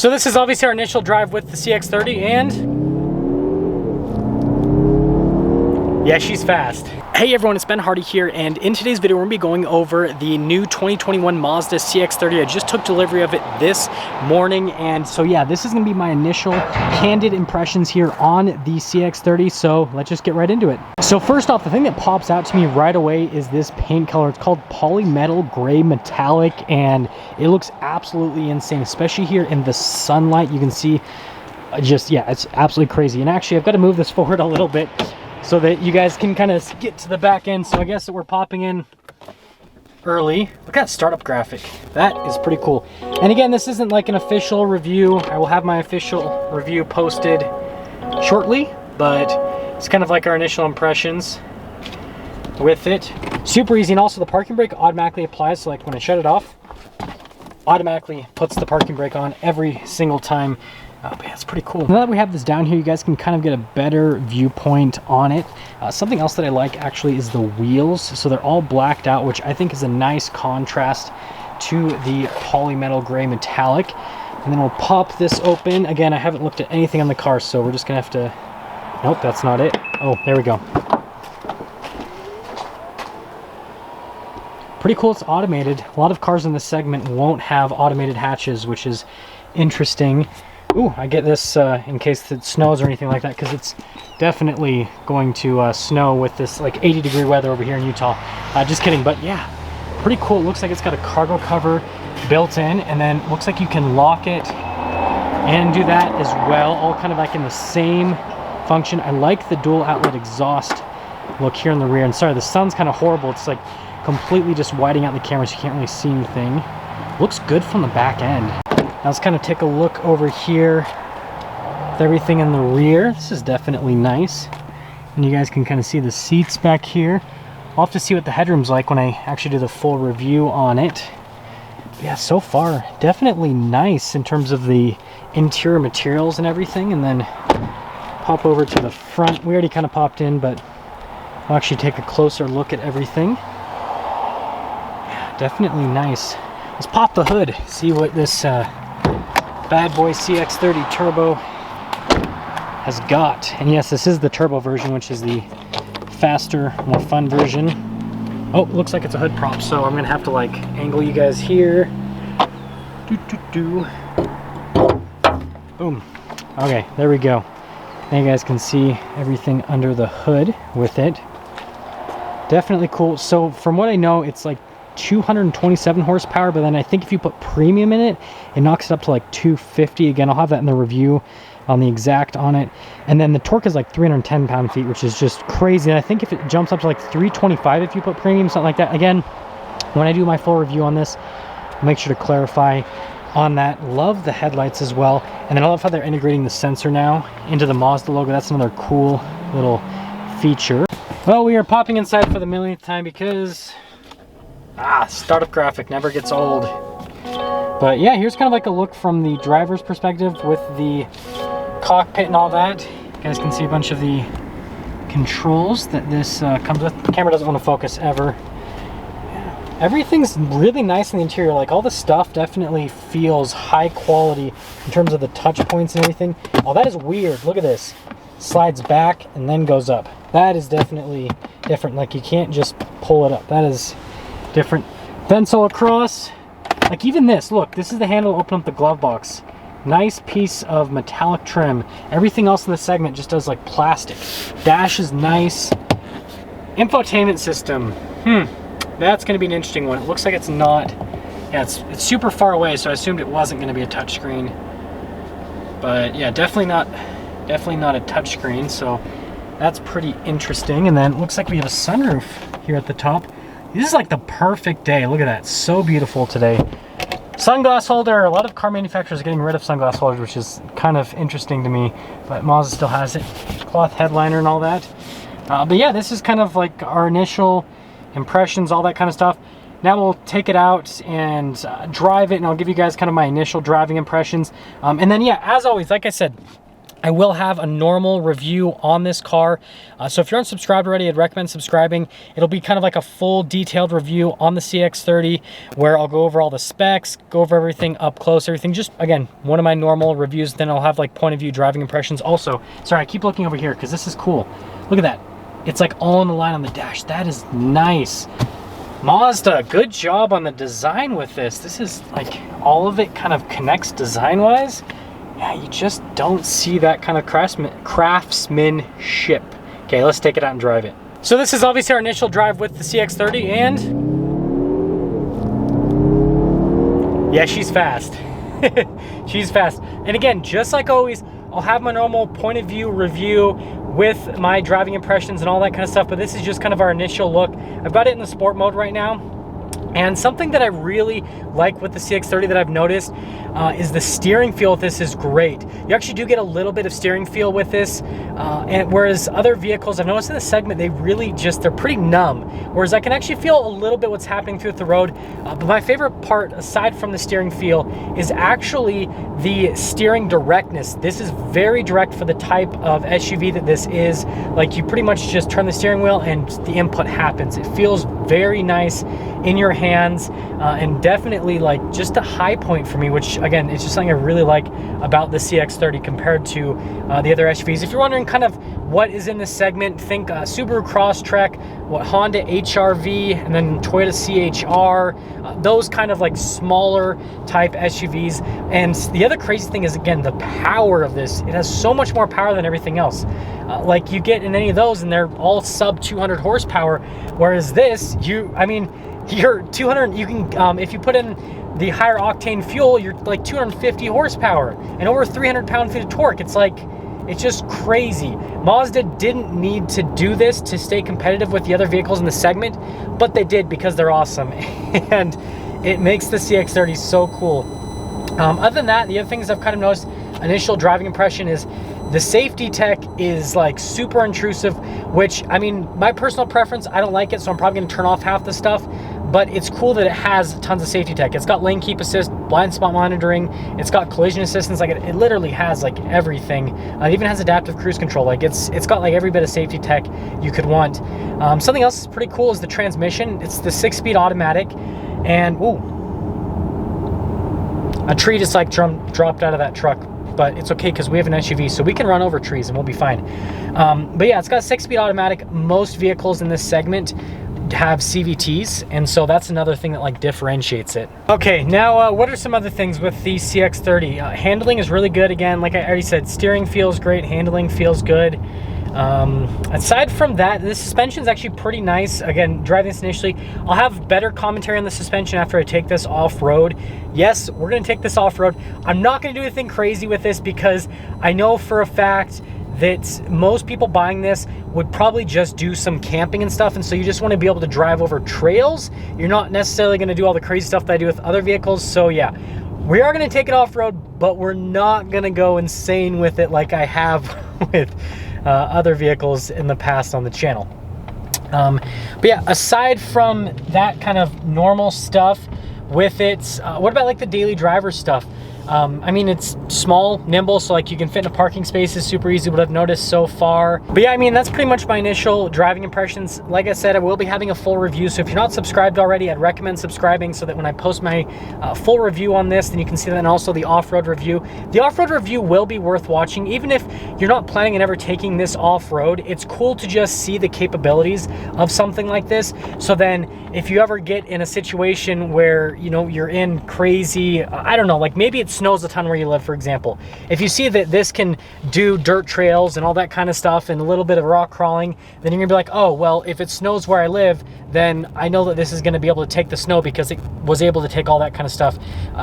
So this is obviously our initial drive with the CX-30, and yeah, she's fast. Hey everyone, it's Ben Hardy here, and in today's video we're gonna be going over the new 2021 Mazda CX-30. I just took delivery of it this morning, and so yeah, this is gonna be my initial candid impressions here on the CX-30, so let's just get right into it. So first off, the thing that pops out to me right away is this paint color. It's called Polymetal Gray Metallic, and it looks absolutely insane, especially here in the sunlight. You can see just, yeah, it's absolutely crazy. And actually, I've got to move this forward a little bit so that you guys can kind of get to the back end. So I guess that we're popping in early. Look at that startup graphic. That is pretty cool. And again, this isn't like an official review. I will have my official review posted shortly, but it's kind of like our initial impressions with it. Super easy, and also the parking brake automatically applies. So like when I shut it off, automatically puts the parking brake on every single time. But yeah, it's pretty cool. Now that we have this down here, you guys can kind of get a better viewpoint on it. Something else that I like actually is the wheels. So they're all blacked out, which I think is a nice contrast to the polymetal gray metallic. And then we'll pop this open. Again, I haven't looked at anything on the car, so we're just gonna have to, nope, that's not it. Oh, there we go. Pretty cool, it's automated. A lot of cars in this segment won't have automated hatches, which is interesting. Ooh, I get this in case it snows or anything like that, because it's definitely going to snow with this like 80-degree weather over here in Utah. Just kidding, but yeah, pretty cool. It looks like it's got a cargo cover built in, and then looks like you can lock it and do that as well, all kind of like in the same function. I like the dual outlet exhaust look here in the rear. And sorry, the sun's kind of horrible. It's like completely just whiting out the camera, so you can't really see anything. Looks good from the back end. Now let's kind of take a look over here with everything in the rear. This is definitely nice. And you guys can kind of see the seats back here. I'll have to see what the headroom's like when I actually do the full review on it. But yeah, so far, definitely nice in terms of the interior materials and everything. And then pop over to the front. We already kind of popped in, but I'll actually take a closer look at everything. Yeah, definitely nice. Let's pop the hood, see what this bad boy CX-30 Turbo has got. And yes, this is the turbo version, which is the faster, more fun version. Oh, looks like it's a hood prop, so I'm gonna have to like angle you guys here. Boom. Okay, there we go. Now you guys can see everything under the hood with it. Definitely cool. So from what I know, it's like 227 horsepower, but then I think if you put premium in it, it knocks it up to like 250. Again, I'll have that in the review on the exact on it. And then the torque is like 310 pound-feet, which is just crazy. And I think if it jumps up to like 325 if you put premium, something like that. Again, when I do my full review on this, I'll make sure to clarify on that. Love the headlights as well. And then I love how they're integrating the sensor now into the Mazda logo. That's another cool little feature. Well, we are popping inside for the millionth time because startup graphic never gets old. But yeah, here's kind of like a look from the driver's perspective with the cockpit and all that. You guys can see a bunch of the controls that this comes with. The camera doesn't want to focus ever. Everything's really nice in the interior. Like all the stuff definitely feels high quality in terms of the touch points and everything. Oh, that is weird. Look at this. Slides back and then goes up. That is definitely different. Like you can't just pull it up. That is different. Vents all across. Like even this, look, this is the handle to open up the glove box. Nice piece of metallic trim. Everything else in the segment just does like plastic. Dash is nice. Infotainment system. That's going to be an interesting one. It looks like it's not. Yeah, it's super far away, so I assumed it wasn't going to be a touchscreen. But yeah, definitely not a touchscreen. So that's pretty interesting. And then it looks like we have a sunroof here at the top. This is like the perfect day. Look at that. So beautiful today. Sunglass holder. A lot of car manufacturers are getting rid of sunglass holders, which is kind of interesting to me. But Mazda still has it. Cloth headliner and all that. But yeah, this is kind of like our initial impressions, all that kind of stuff. Now we'll take it out and drive it, and I'll give you guys kind of my initial driving impressions. And then yeah, as always, like I said, I will have a normal review on this car. So if you're unsubscribed already, I'd recommend subscribing. It'll be kind of like a full detailed review on the CX-30 where I'll go over all the specs, go over everything up close, everything. Just, again, one of my normal reviews. Then I'll have like point of view driving impressions. Also, sorry, I keep looking over here because this is cool. Look at that. It's like all in the line on the dash. That is nice. Mazda, good job on the design with this. This is like, all of it kind of connects design-wise. Yeah, you just don't see that kind of craftsmanship. Okay, let's take it out and drive it. So this is obviously our initial drive with the CX-30, and yeah, she's fast. She's fast. And again, just like always, I'll have my normal point of view review with my driving impressions and all that kind of stuff, but this is just kind of our initial look. I've got it in the sport mode right now. And something that I really like with the CX-30 that I've noticed is the steering feel with this is great. You actually do get a little bit of steering feel with this, and whereas other vehicles I've noticed in the segment, they really just, they're pretty numb. Whereas I can actually feel a little bit what's happening through the road. But my favorite part, aside from the steering feel, is actually the steering directness. This is very direct for the type of SUV that this is. Like, you pretty much just turn the steering wheel and the input happens. It feels very nice in your hands, and definitely like just a high point for me, which again, it's just something I really like about the CX-30 compared to the other SUVs. If you're wondering kind of what is in this segment, think Subaru Crosstrek, what Honda HR-V, and then Toyota CHR, those kind of like smaller type SUVs. And the other crazy thing is, again, the power of this. It has so much more power than everything else. Like you get in any of those and they're all sub 200 horsepower, whereas this, you're 200, you can, if you put in the higher octane fuel, you're like 250 horsepower and over 300 pound-feet of torque. It's like, it's just crazy. Mazda didn't need to do this to stay competitive with the other vehicles in the segment, but they did because they're awesome. And it makes the CX-30 so cool. Other than that, the other things I've kind of noticed, initial driving impression, is the safety tech is like super intrusive, which, I mean, my personal preference, I don't like it, so I'm probably gonna turn off half the stuff, but it's cool that it has tons of safety tech. It's got lane keep assist, blind spot monitoring, it's got collision assistance, like it literally has like everything. It even has adaptive cruise control. Like it's got like every bit of safety tech you could want. Something else that's pretty cool is the transmission. It's the 6-speed automatic, and ooh, a tree just like dropped out of that truck. But it's okay because we have an SUV, so we can run over trees and we'll be fine. But yeah, it's got 6-speed automatic. Most vehicles in this segment have CVTs, and so that's another thing that like differentiates it. Okay, now what are some other things with the CX-30? Handling is really good. Again, like I already said, steering feels great, handling feels good. Aside from that, the suspension is actually pretty nice. Again, driving this initially, I'll have better commentary on the suspension after I take this off-road. Yes, we're going to take this off-road. I'm not going to do anything crazy with this because I know for a fact that most people buying this would probably just do some camping and stuff, and so you just want to be able to drive over trails. You're not necessarily going to do all the crazy stuff that I do with other vehicles. So yeah, we are going to take it off-road, but we're not going to go insane with it like I have with other vehicles in the past on the channel. But yeah, aside from that kind of normal stuff with it, what about like the daily driver stuff? I mean, it's small, nimble, so like you can fit in a parking space is super easy, what I've noticed so far. But yeah, I mean, that's pretty much my initial driving impressions. Like I said, I will be having a full review, so if you're not subscribed already, I'd recommend subscribing so that when I post my full review on this, then you can see that, and also the off-road review. The off-road review will be worth watching. Even if you're not planning on ever taking this off-road, it's cool to just see the capabilities of something like this. So then if you ever get in a situation where, you know, you're in crazy, I don't know, like maybe it snows a ton where you live, for example. If you see that this can do dirt trails and all that kind of stuff and a little bit of rock crawling, then you're gonna be like, oh, well, if it snows where I live, then I know that this is gonna be able to take the snow because it was able to take all that kind of stuff.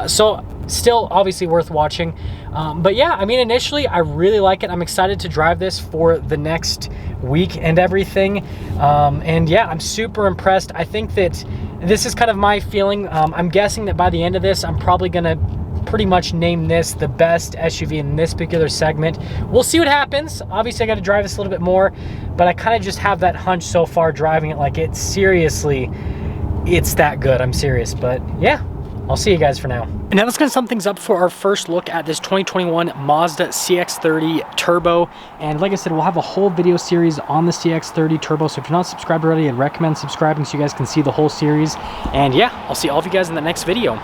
So still obviously worth watching. But yeah, I mean, initially I really like it. I'm excited to drive this for the next week and everything. And yeah, I'm super impressed. I think that this is kind of my feeling. I'm guessing that by the end of this, I'm probably gonna pretty much name this the best SUV in this particular segment. We'll see what happens. Obviously, I got to drive this a little bit more, but I kind of just have that hunch so far driving it, like it's seriously, it's that good. I'm serious. But yeah, I'll see you guys for now. And now let's gonna sum things up for our first look at this 2021 Mazda CX-30 Turbo. And like I said, we'll have a whole video series on the CX-30 Turbo. So if you're not subscribed already, I'd recommend subscribing so you guys can see the whole series. And yeah, I'll see all of you guys in the next video.